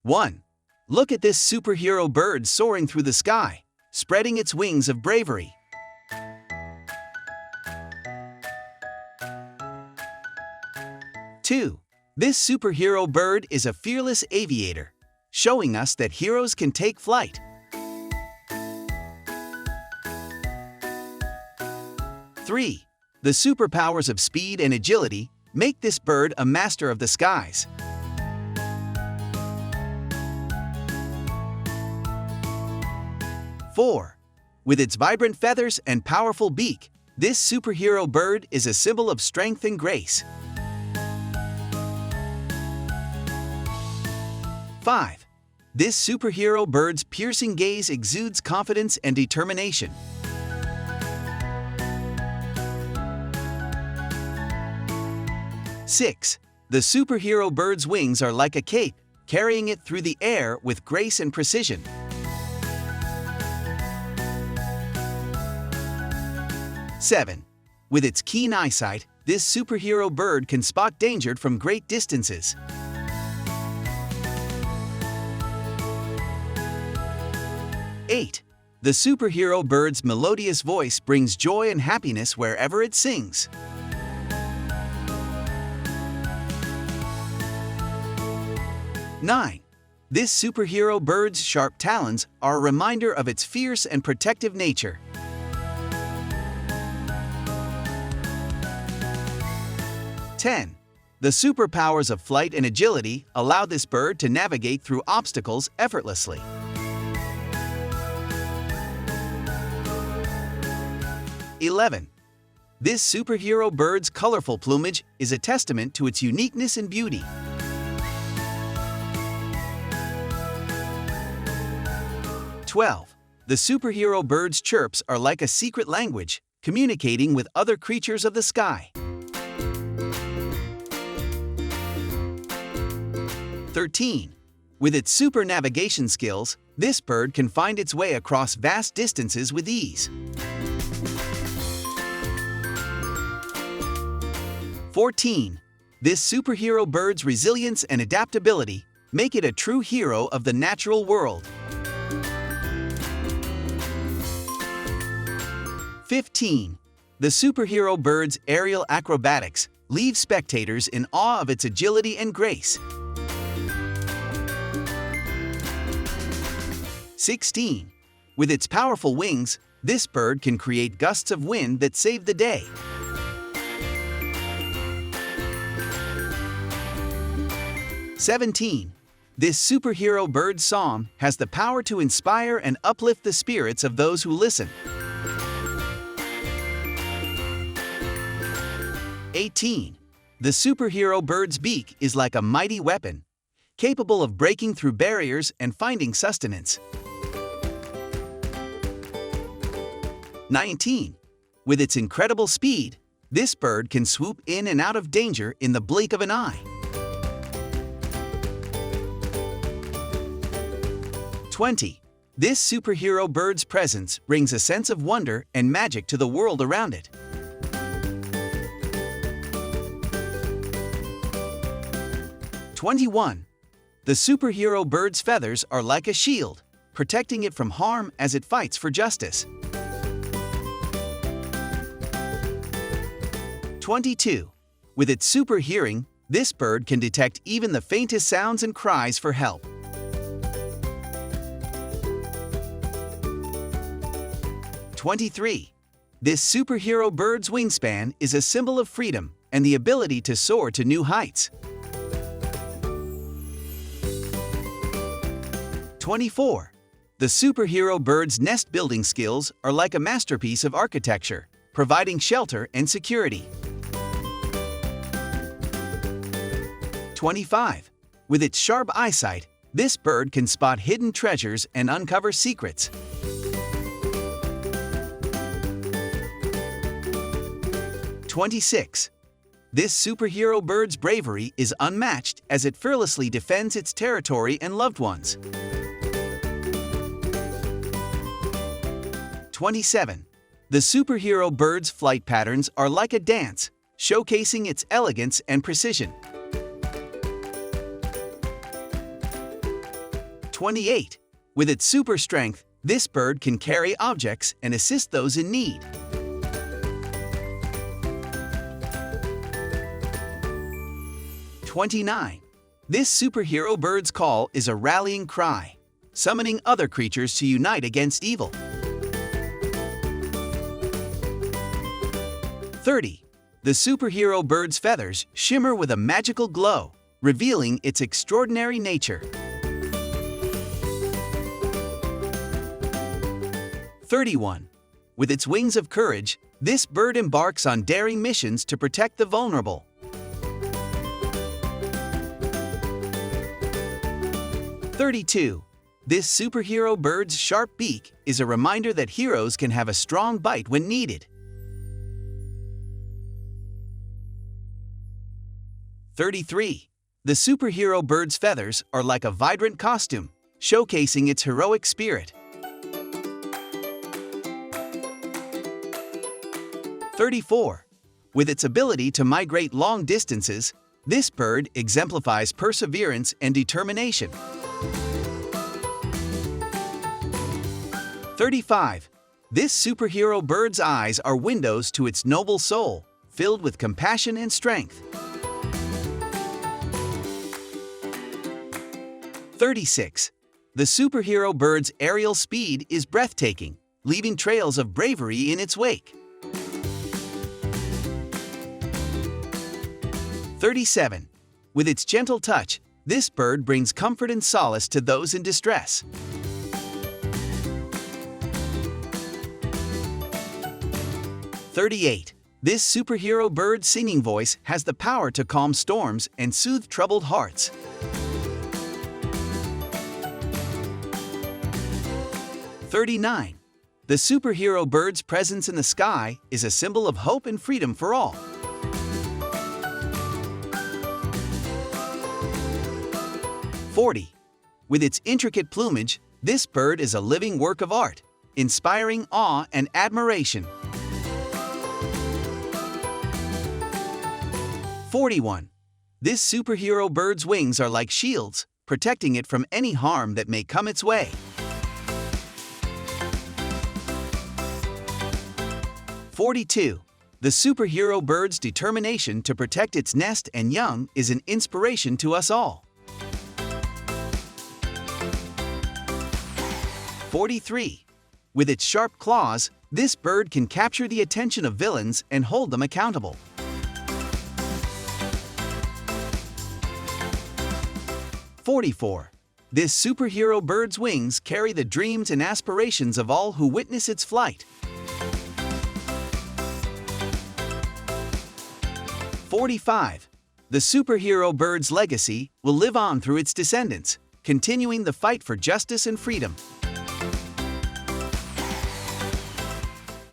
1. Look at this superhero bird soaring through the sky, spreading its wings of bravery. 2. This superhero bird is a fearless aviator, showing us that heroes can take flight. 3. The superpowers of speed and agility make this bird a master of the skies. 4. With its vibrant feathers and powerful beak, this superhero bird is a symbol of strength and grace. 5. This superhero bird's piercing gaze exudes confidence and determination. 6. The superhero bird's wings are like a cape, carrying it through the air with grace and precision. 7. With its keen eyesight, this superhero bird can spot danger from great distances. 8. The superhero bird's melodious voice brings joy and happiness wherever it sings. 9. This superhero bird's sharp talons are a reminder of its fierce and protective nature. 10. The superpowers of flight and agility allow this bird to navigate through obstacles effortlessly. 11. This superhero bird's colorful plumage is a testament to its uniqueness and beauty. 12. The superhero bird's chirps are like a secret language, communicating with other creatures of the sky. 13. With its super navigation skills, this bird can find its way across vast distances with ease. 14. This superhero bird's resilience and adaptability make it a true hero of the natural world. 15. The superhero bird's aerial acrobatics leave spectators in awe of its agility and grace. 16. With its powerful wings, this bird can create gusts of wind that save the day. 17. This superhero bird's song has the power to inspire and uplift the spirits of those who listen. 18. The superhero bird's beak is like a mighty weapon, capable of breaking through barriers and finding sustenance. 19. With its incredible speed, this bird can swoop in and out of danger in the blink of an eye. 20. This superhero bird's presence brings a sense of wonder and magic to the world around it. 21. The superhero bird's feathers are like a shield, protecting it from harm as it fights for justice. 22. With its super hearing, this bird can detect even the faintest sounds and cries for help. 23. This superhero bird's wingspan is a symbol of freedom and the ability to soar to new heights. 24. The superhero bird's nest-building skills are like a masterpiece of architecture, providing shelter and security. 25. With its sharp eyesight, this bird can spot hidden treasures and uncover secrets. 26. This superhero bird's bravery is unmatched as it fearlessly defends its territory and loved ones. 27. The superhero bird's flight patterns are like a dance, showcasing its elegance and precision. 28. With its super strength, this bird can carry objects and assist those in need. 29. This superhero bird's call is a rallying cry, summoning other creatures to unite against evil. 30. The superhero bird's feathers shimmer with a magical glow, revealing its extraordinary nature. 31. With its wings of courage, this bird embarks on daring missions to protect the vulnerable. 32. This superhero bird's sharp beak is a reminder that heroes can have a strong bite when needed. 33. The superhero bird's feathers are like a vibrant costume, showcasing its heroic spirit. 34. With its ability to migrate long distances, this bird exemplifies perseverance and determination. 35. This superhero bird's eyes are windows to its noble soul, filled with compassion and strength. 36. The superhero bird's aerial speed is breathtaking, leaving trails of bravery in its wake. 37. With its gentle touch, this bird brings comfort and solace to those in distress. 38. This superhero bird's singing voice has the power to calm storms and soothe troubled hearts. 39. The superhero bird's presence in the sky is a symbol of hope and freedom for all. 40. With its intricate plumage, this bird is a living work of art, inspiring awe and admiration. 41. This superhero bird's wings are like shields, protecting it from any harm that may come its way. 42. The superhero bird's determination to protect its nest and young is an inspiration to us all. 43. With its sharp claws, this bird can capture the attention of villains and hold them accountable. 44. This superhero bird's wings carry the dreams and aspirations of all who witness its flight. 45. The superhero bird's legacy will live on through its descendants, continuing the fight for justice and freedom.